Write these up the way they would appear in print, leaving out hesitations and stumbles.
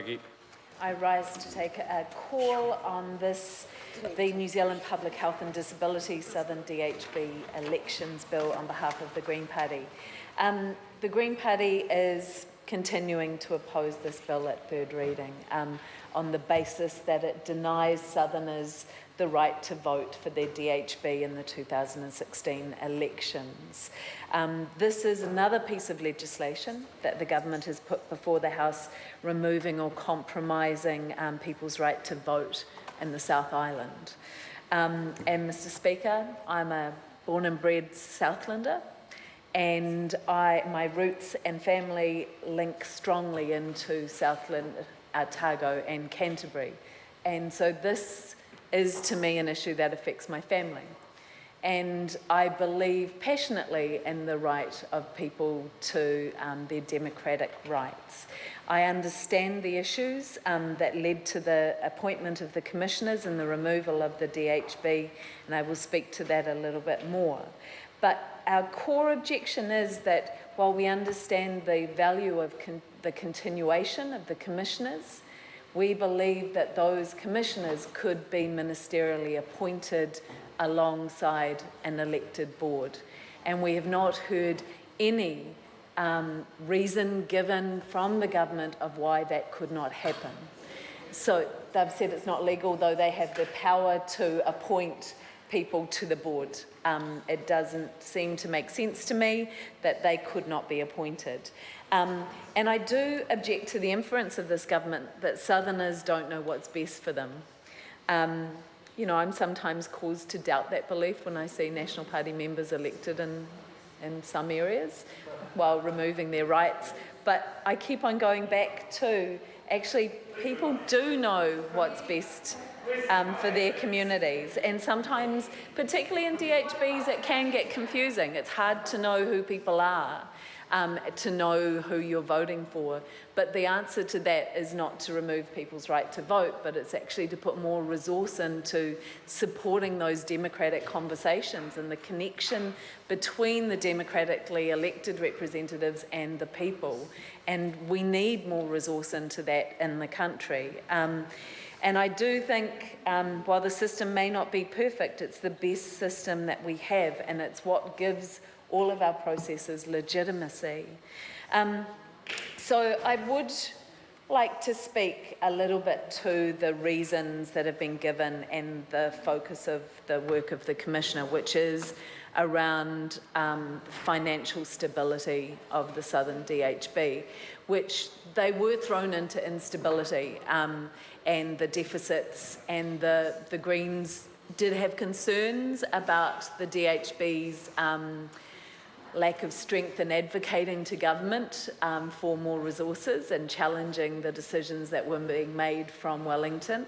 Logie. I rise to take a call on the New Zealand Public Health and Disability Southern DHB Elections Bill on behalf of the Green Party. The Green Party is continuing to oppose this bill at third reading on the basis that it denies Southerners the right to vote for their DHB in the 2016 elections. This is another piece of legislation that the government has put before the House, removing or compromising people's right to vote in the South Island. And Mr. Speaker, I'm a born and bred Southlander, and my roots and family link strongly into Southland, Otago and Canterbury. And so this is to me an issue that affects my family. And I believe passionately in the right of people to their democratic rights. I understand the issues that led to the appointment of the commissioners and the removal of the DHB, and I will speak to that a little bit more. But our core objection is that while we understand the value of the continuation of the commissioners, we believe that those commissioners could be ministerially appointed alongside an elected board. And we have not heard any reason given from the government of why that could not happen. So they've said it's not legal, though they have the power to appoint people to the board. It doesn't seem to make sense to me that they could not be appointed. And I do object to the inference of this government that Southerners don't know what's best for them. You know, I'm sometimes caused to doubt that belief when I see National Party members elected in some areas while removing their rights. But I keep on going back to, actually, people do know what's best for their communities. And sometimes, particularly in DHBs, it can get confusing. It's hard to know who people are, to know who you're voting for. But the answer to that is not to remove people's right to vote, but it's actually to put more resource into supporting those democratic conversations and the connection between the democratically elected representatives and the people. And we need more resource into that in the country. And I do think, while the system may not be perfect, it's the best system that we have, and it's what gives all of our processes legitimacy. So I would like to speak a little bit to the reasons that have been given and the focus of the work of the Commissioner, which is around financial stability of the Southern DHB, which they were thrown into instability and the deficits, and the Greens did have concerns about the DHB's lack of strength in advocating to government for more resources and challenging the decisions that were being made from Wellington,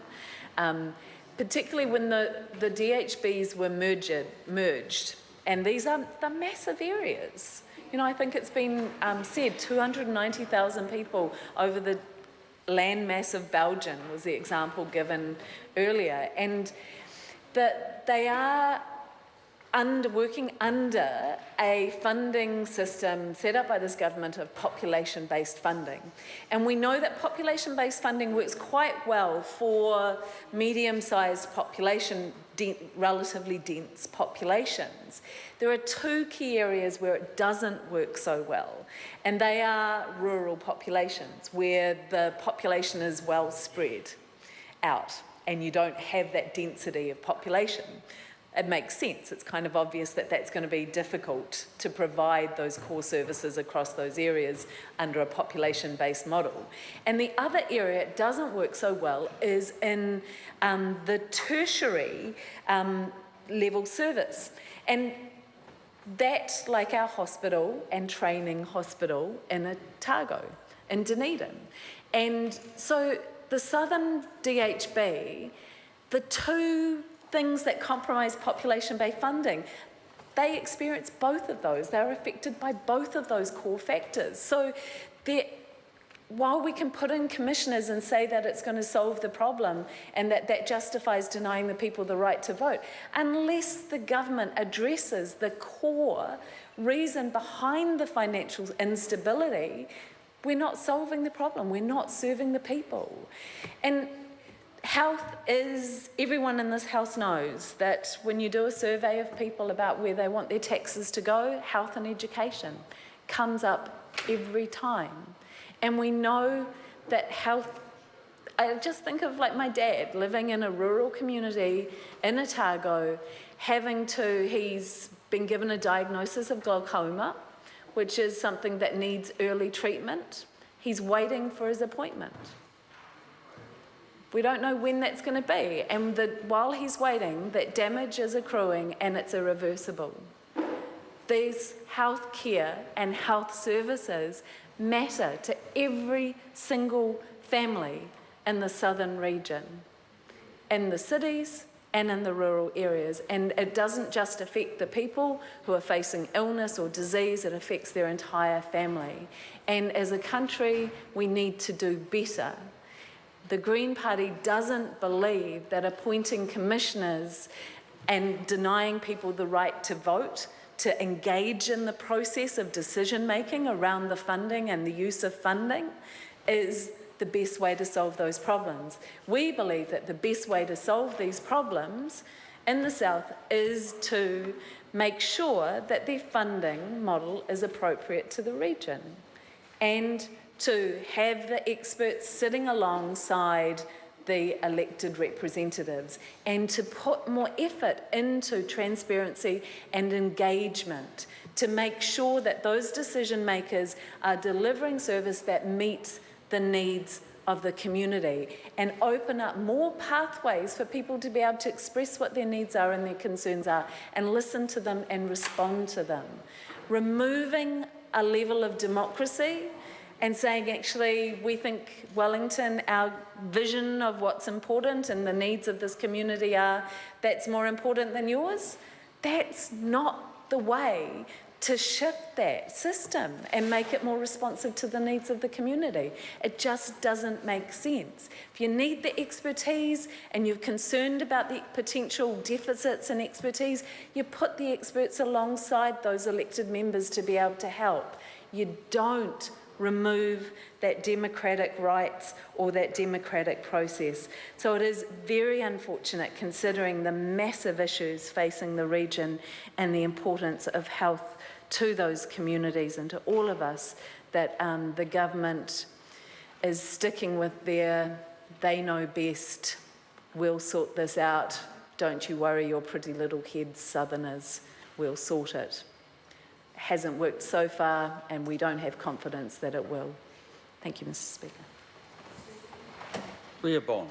particularly when the DHBs were merged. And these are the massive areas. You know, I think it's been said 290,000 people over the landmass of Belgium was the example given earlier. And that they are working under a funding system set up by this government of population-based funding. And we know that population-based funding works quite well for medium-sized population, relatively dense populations. There are two key areas where it doesn't work so well, and they are rural populations, where the population is well spread out, and you don't have that density of population. It makes sense. It's kind of obvious that that's going to be difficult to provide those core services across those areas under a population-based model. And the other area it doesn't work so well is in the tertiary level service. And that, like our hospital and training hospital in Otago, in Dunedin. And so the Southern DHB, the two things that compromise population-based funding, they experience both of those. They're affected by both of those core factors. So while we can put in commissioners and say that it's going to solve the problem and that justifies denying the people the right to vote, unless the government addresses the core reason behind the financial instability, we're not solving the problem. We're not serving the people. And health is, everyone in this house knows that when you do a survey of people about where they want their taxes to go, health and education comes up every time. And we know that health, I just think of like my dad living in a rural community in Otago, he's been given a diagnosis of glaucoma, which is something that needs early treatment. He's waiting for his appointment. We don't know when that's going to be, and while he's waiting, that damage is accruing and it's irreversible. These health care and health services matter to every single family in the southern region, in the cities and in the rural areas. And it doesn't just affect the people who are facing illness or disease, it affects their entire family. And as a country, we need to do better. The Green Party doesn't believe that appointing commissioners and denying people the right to vote, to engage in the process of decision-making around the funding and the use of funding is the best way to solve those problems. We believe that the best way to solve these problems in the South is to make sure that their funding model is appropriate to the region, and to have the experts sitting alongside the elected representatives, and to put more effort into transparency and engagement to make sure that those decision makers are delivering service that meets the needs of the community, and open up more pathways for people to be able to express what their needs are and their concerns are, and listen to them and respond to them. Removing a level of democracy and saying, actually, we think Wellington, our vision of what's important and the needs of this community that's more important than yours, that's not the way to shift that system and make it more responsive to the needs of the community. It just doesn't make sense. If you need the expertise and you're concerned about the potential deficits in expertise, you put the experts alongside those elected members to be able to help. You don't remove that democratic rights or that democratic process. So it is very unfortunate, considering the massive issues facing the region and the importance of health to those communities and to all of us, that the government is sticking with their "they know best, we'll sort this out, don't you worry your pretty little heads, Southerners, we'll sort it." Hasn't worked so far, and we don't have confidence that it will. Thank you, Mr. Speaker. Leah Bond.